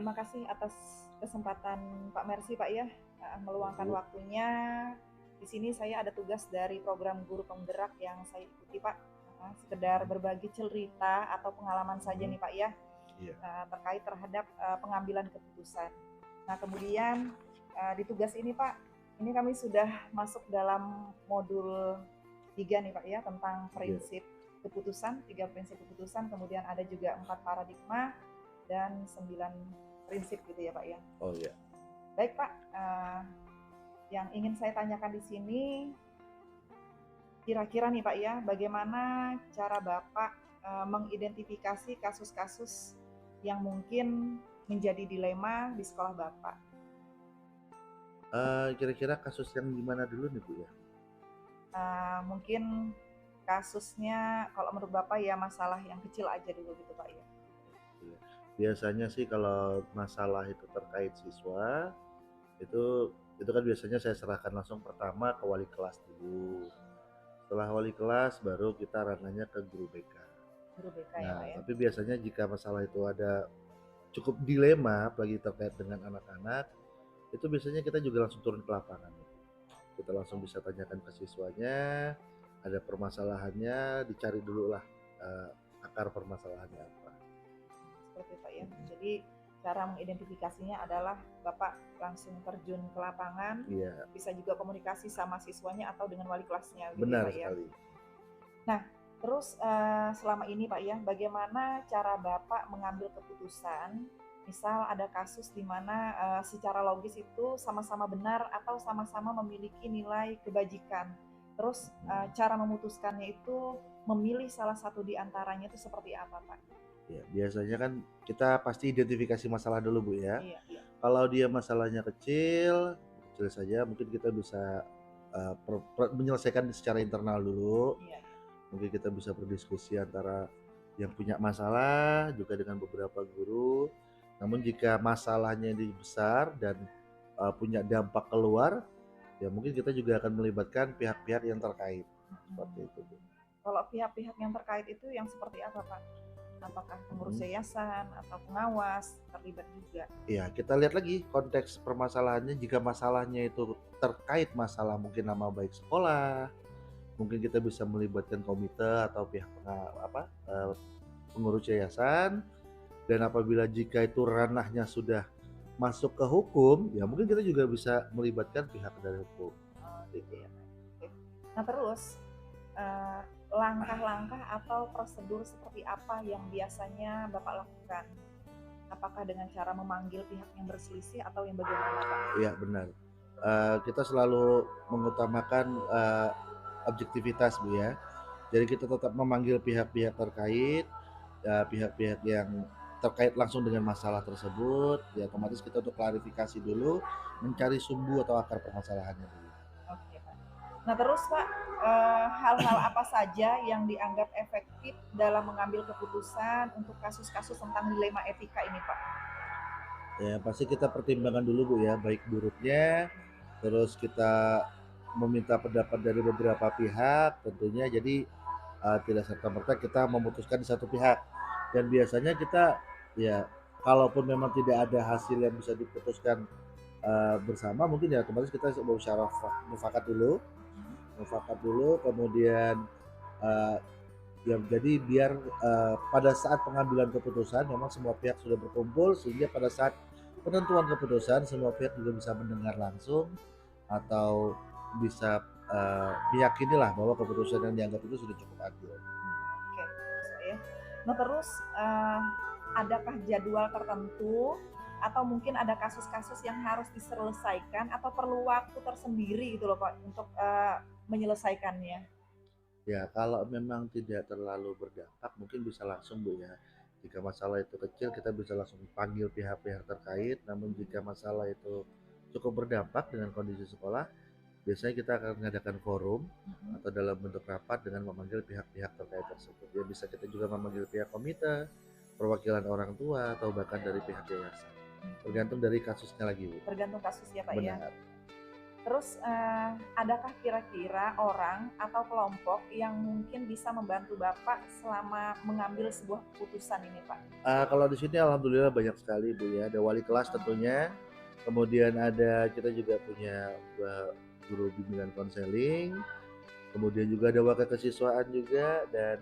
terima kasih atas kesempatan Pak Mercy Pak ya, Ya, meluangkan Bu. waktunya. Di sini saya ada tugas dari program guru penggerak yang saya ikuti Pak. Sekedar Mhm, berbagi cerita atau pengalaman saja mhm, nih Pak ya, iya, terkait terhadap pengambilan keputusan. Nah kemudian di tugas ini Pak, ini kami sudah masuk dalam modul 3 nih Pak ya, tentang iya. prinsip keputusan, 3 prinsip keputusan, kemudian ada juga 4 paradigma dan 9 prinsip gitu ya Pak ya. Oh ya. Baik Pak, yang ingin saya tanyakan di sini, kira-kira nih Pak ya, bagaimana cara Bapak mengidentifikasi kasus-kasus yang mungkin menjadi dilema di sekolah Bapak? Kira-kira kasus yang gimana dulu nih, Bu, ya? Mungkin kasusnya kalau menurut Bapak ya masalah yang kecil aja dulu gitu Pak ya. Iya. Biasanya sih kalau masalah itu terkait siswa, itu kan biasanya saya serahkan langsung pertama ke wali kelas dulu. Setelah wali kelas baru kita ranahnya ke guru BK. Guru BK ya Pak Nah, ya. tapi biasanya jika masalah itu ada cukup dilema apalagi terkait dengan anak-anak, itu biasanya kita juga langsung turun ke lapangan. Kita langsung bisa tanyakan ke siswanya, ada permasalahannya, dicari dulu lah akar permasalahannya apa. Seperti Pak ya. Jadi cara mengidentifikasinya adalah Bapak langsung terjun ke lapangan, Iya, bisa juga komunikasi sama siswanya atau dengan wali kelasnya gitu ya benar Pak ya. sekali. Nah, terus selama ini Pak ya, bagaimana cara Bapak mengambil keputusan? Misal ada kasus di mana secara logis itu sama-sama benar atau sama-sama memiliki nilai kebajikan. Terus cara memutuskannya itu memilih salah satu di antaranya itu seperti apa Pak? Ya, biasanya kan kita pasti identifikasi masalah dulu, Bu, ya. Iya, iya. Kalau dia masalahnya kecil, kecil saja mungkin kita bisa menyelesaikan secara internal dulu. Iya, iya. Mungkin kita bisa berdiskusi antara yang punya masalah juga dengan beberapa guru. Namun jika masalahnya ini besar dan punya dampak keluar, ya mungkin kita juga akan melibatkan pihak-pihak yang terkait. Seperti itu, Bu. Kalau pihak-pihak yang terkait itu yang seperti apa, Pak? Apakah pengurus Mhm. yayasan atau pengawas terlibat juga? Ya, kita lihat lagi konteks permasalahannya. Jika masalahnya itu terkait masalah mungkin nama baik sekolah, mungkin kita bisa melibatkan komite atau pihak pengurus yayasan. Dan apabila jika itu ranahnya sudah masuk ke hukum, ya mungkin kita juga bisa melibatkan pihak dari hukum. Oh, Seperti gitu itu. ya, Pak. Oke. Nah, terus eh, langkah-langkah atau prosedur seperti apa yang biasanya Bapak lakukan? Apakah dengan cara memanggil pihak yang berselisih atau yang bagaimana, Pak? Iya, benar. Kita selalu mengutamakan objektivitas, Bu, ya. Jadi kita tetap memanggil pihak-pihak terkait, ya, pihak-pihak yang terkait langsung dengan masalah tersebut, ya otomatis kita untuk klarifikasi dulu, mencari sumbu atau akar permasalahannya dulu. Oke, Pak. Nah, terus Pak, hal-hal apa saja yang dianggap efektif dalam mengambil keputusan untuk kasus-kasus tentang dilema etika ini, Pak? Ya pasti kita pertimbangkan dulu, Bu, ya, baik buruknya, terus kita meminta pendapat dari beberapa pihak tentunya, jadi tidak serta-merta kita memutuskan di satu pihak. Dan biasanya kita, ya kalaupun memang tidak ada hasil yang bisa diputuskan bersama, mungkin ya otomatis kita mufakat dulu, kemudian uh, ya jadi biar pada saat pengambilan keputusan memang semua pihak sudah berkumpul, sehingga pada saat penentuan keputusan semua pihak juga bisa mendengar langsung atau bisa meyakinilah bahwa keputusan yang dianggap itu sudah cukup adil. Oke, terus Pak ya. Nah, terus adakah jadwal tertentu atau mungkin ada kasus-kasus yang harus diselesaikan atau perlu waktu tersendiri gitu loh Pak untuk menyelesaikannya? Ya, kalau memang tidak terlalu berdampak mungkin bisa langsung, Bu, ya. Jika masalah itu kecil kita bisa langsung panggil pihak-pihak terkait, namun jika masalah itu cukup berdampak dengan kondisi sekolah, biasanya kita akan mengadakan forum Mm-mm. atau dalam bentuk rapat dengan memanggil pihak-pihak terkait tersebut. Ya bisa kita juga memanggil pihak komite, perwakilan orang tua, atau bahkan dari pihak yayasan. Tergantung dari kasusnya lagi, Bu. Tergantung kasus ya Pak ya. Benar. Terus, adakah kira-kira orang atau kelompok yang mungkin bisa membantu Bapak selama mengambil sebuah keputusan ini, Pak? Kalau di sini alhamdulillah banyak sekali Bu ya, ada wali kelas tentunya, Oh, kemudian ada kita juga punya guru bimbingan konseling, kemudian juga ada wakil kesiswaan juga, dan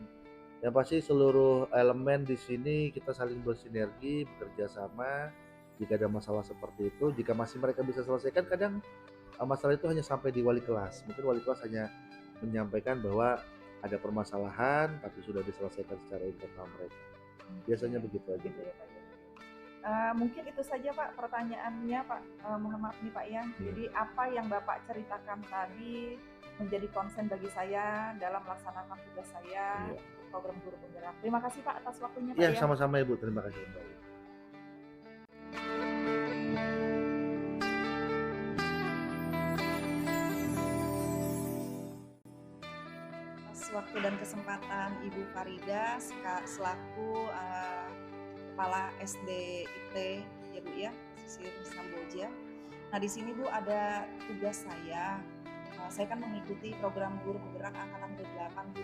yang pasti seluruh elemen di sini kita saling bersinergi, bekerja sama. Jika ada masalah seperti itu, jika masih mereka bisa selesaikan, kadang masalah itu hanya sampai di wali kelas. Mungkin wali kelas hanya menyampaikan bahwa ada permasalahan, tapi sudah diselesaikan secara internal mereka. oke, Biasanya begitu aja begitu Bu. ya, Pak, ya. Mungkin itu saja Pak pertanyaannya Pak, mohon maaf nih Pak ya. Iya. Jadi apa yang Bapak ceritakan tadi menjadi konsen bagi saya dalam melaksanakan tugas saya Iya. untuk program guru penggerak. Terima kasih Pak atas waktunya Pak Iya, ya. sama-sama Ibu. Terima kasih kembali. Atas waktu dan kesempatan Ibu Farida selaku Kepala SD IT ya Bu ya, pesisir Samboja. Nah di sini Bu ada tugas saya. Saya kan mengikuti program guru penggerak angkatan ke-8 Bu.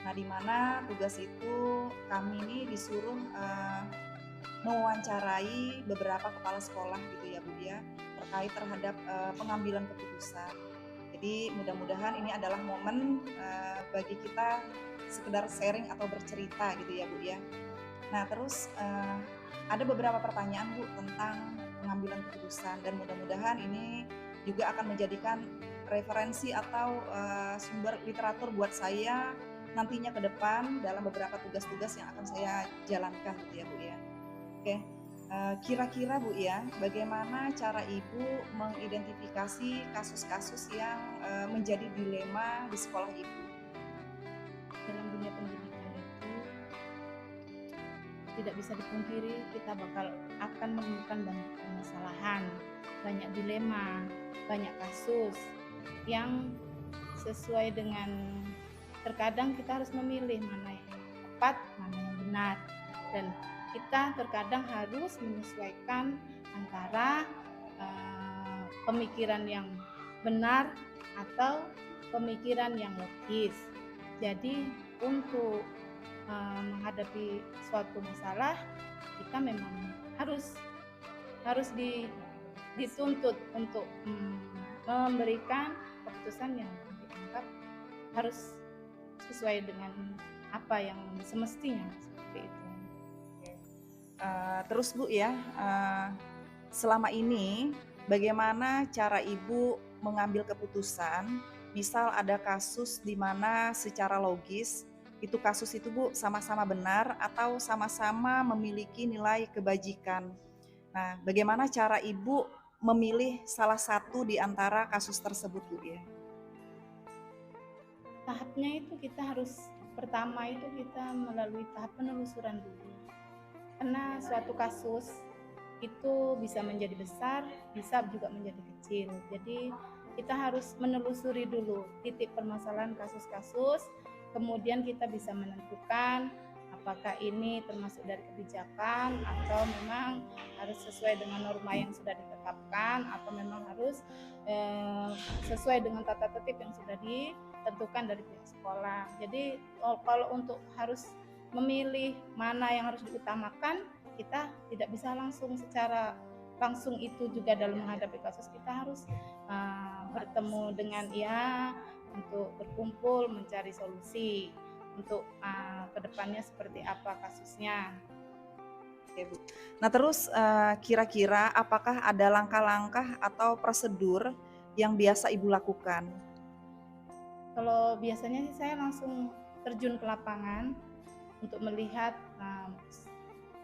Nah di mana tugas itu kami ini disuruh mewawancarai beberapa kepala sekolah gitu ya Bu ya, terkait terhadap pengambilan keputusan. Jadi mudah-mudahan ini adalah momen bagi kita sekedar sharing atau bercerita gitu ya Bu ya. Nah terus ada beberapa pertanyaan Bu tentang pengambilan keputusan dan mudah-mudahan ini juga akan menjadikan referensi atau sumber literatur buat saya nantinya ke depan dalam beberapa tugas-tugas yang akan saya jalankan gitu ya Bu ya. Oke, kira-kira Bu ya, bagaimana cara Ibu mengidentifikasi kasus-kasus yang menjadi dilema di sekolah Ibu? Dalam dunia pendidikan itu tidak bisa dipungkiri kita akan menemukan banyak permasalahan, banyak dilema, banyak kasus yang sesuai dengan terkadang kita harus memilih mana yang tepat, mana yang benar, dan kita terkadang harus menyesuaikan antara pemikiran yang benar atau pemikiran yang logis. Jadi untuk menghadapi suatu masalah kita memang harus dituntut untuk memberikan keputusan yang dianggap harus sesuai dengan apa yang semestinya seperti itu. Terus Bu ya, selama ini bagaimana cara Ibu mengambil keputusan? Misal ada kasus di mana secara logis itu kasus itu Bu sama-sama benar atau sama-sama memiliki nilai kebajikan. Nah, bagaimana cara Ibu memilih salah satu di antara kasus tersebut Bu ya? Tahapnya itu pertama itu kita melalui tahap penelusuran dulu. Karena suatu kasus itu bisa menjadi besar, bisa juga menjadi kecil. Jadi kita harus menelusuri dulu titik permasalahan kasus-kasus, kemudian kita bisa menentukan apakah ini termasuk dari kebijakan atau memang harus sesuai dengan norma yang sudah ditetapkan atau memang harus sesuai dengan tata tertib yang sudah ditentukan dari pihak sekolah. Jadi kalau untuk harus memilih mana yang harus diutamakan, kita tidak bisa langsung itu juga dalam menghadapi kasus. Kita harus bertemu dengan untuk berkumpul mencari solusi untuk kedepannya seperti apa kasusnya. Oke Bu. Nah terus kira-kira apakah ada langkah-langkah atau prosedur yang biasa Ibu lakukan? Kalau biasanya sih saya langsung terjun ke lapangan untuk melihat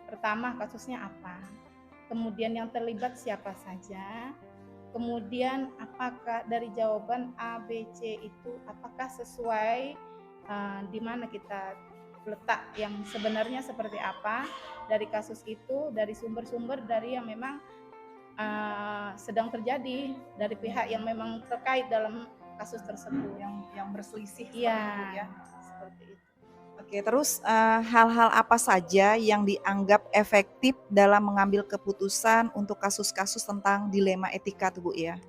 pertama kasusnya apa, kemudian yang terlibat siapa saja, kemudian apakah dari jawaban A, B, C itu apakah sesuai di mana kita letak yang sebenarnya seperti apa dari kasus itu, dari sumber-sumber dari yang memang sedang terjadi dari pihak yang memang terkait dalam kasus tersebut yang berselisih ya seperti itu. Oke, terus hal-hal apa saja yang dianggap efektif dalam mengambil keputusan untuk kasus-kasus tentang dilema etika tuh Bu ya?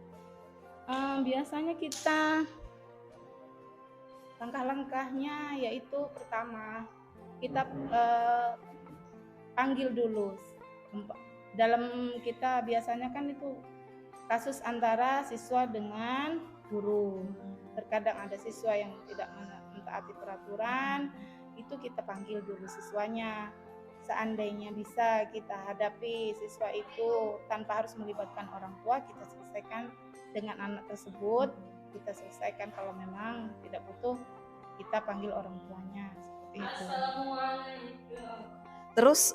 Biasanya kita langkah-langkahnya yaitu pertama kita panggil dulu. Dalam kita biasanya kan itu kasus antara siswa dengan guru. Terkadang ada siswa yang tidak mentaati peraturan, itu kita panggil dulu siswanya. Seandainya bisa kita hadapi siswa itu tanpa harus melibatkan orang tua, kita selesaikan dengan anak tersebut. Kita selesaikan, kalau memang tidak butuh, kita panggil orang tuanya, seperti itu. Terus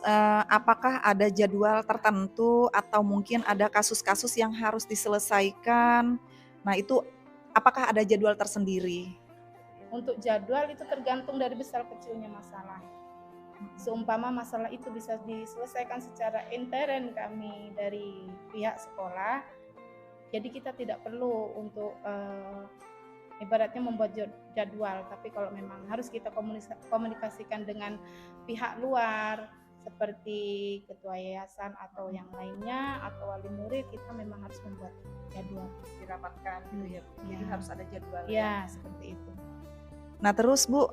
apakah ada jadwal tertentu atau mungkin ada kasus-kasus yang harus diselesaikan? Nah, itu apakah ada jadwal tersendiri? Untuk jadwal itu tergantung dari besar kecilnya masalah. Seumpama masalah itu bisa diselesaikan secara intern kami dari pihak sekolah, jadi kita tidak perlu untuk ibaratnya membuat jadwal. Tapi kalau memang harus kita komunikasikan dengan pihak luar seperti ketua yayasan atau yang lainnya atau wali murid, kita memang harus membuat jadwal, Dirapatkan gitu ya, Bu. Jadi harus ada jadwal. ya seperti itu. Nah, terus Bu,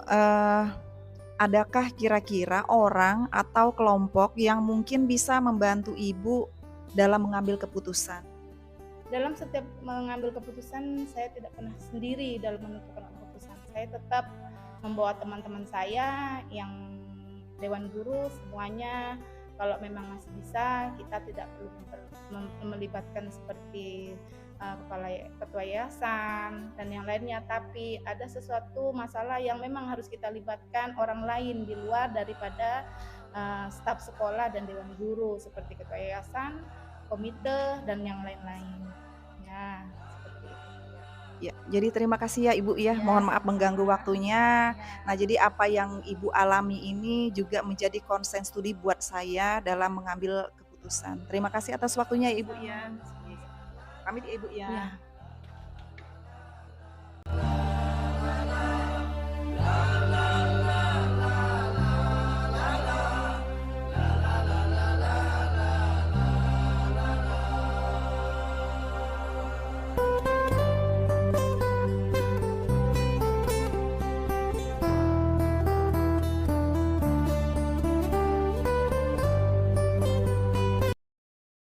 adakah kira-kira orang atau kelompok yang mungkin bisa membantu Ibu dalam mengambil keputusan? Dalam setiap mengambil keputusan, saya tidak pernah sendiri dalam menentukan keputusan. Saya tetap membawa teman-teman saya yang dewan guru semuanya. Kalau memang masih bisa, kita tidak perlu melibatkan seperti ketua yayasan dan yang lainnya. Tapi ada sesuatu masalah yang memang harus kita libatkan orang lain di luar daripada staf sekolah dan dewan guru, seperti ketua yayasan, komite, dan yang lain-lain. Ya, seperti itu. Ya, jadi terima kasih ya Ibu ya. Mohon maaf mengganggu waktunya. Nah, jadi apa yang Ibu alami ini juga menjadi konsen studi buat saya dalam mengambil keputusan. Terima kasih atas waktunya ya Ibu ya. Pamit ya Ibu ya. Ya.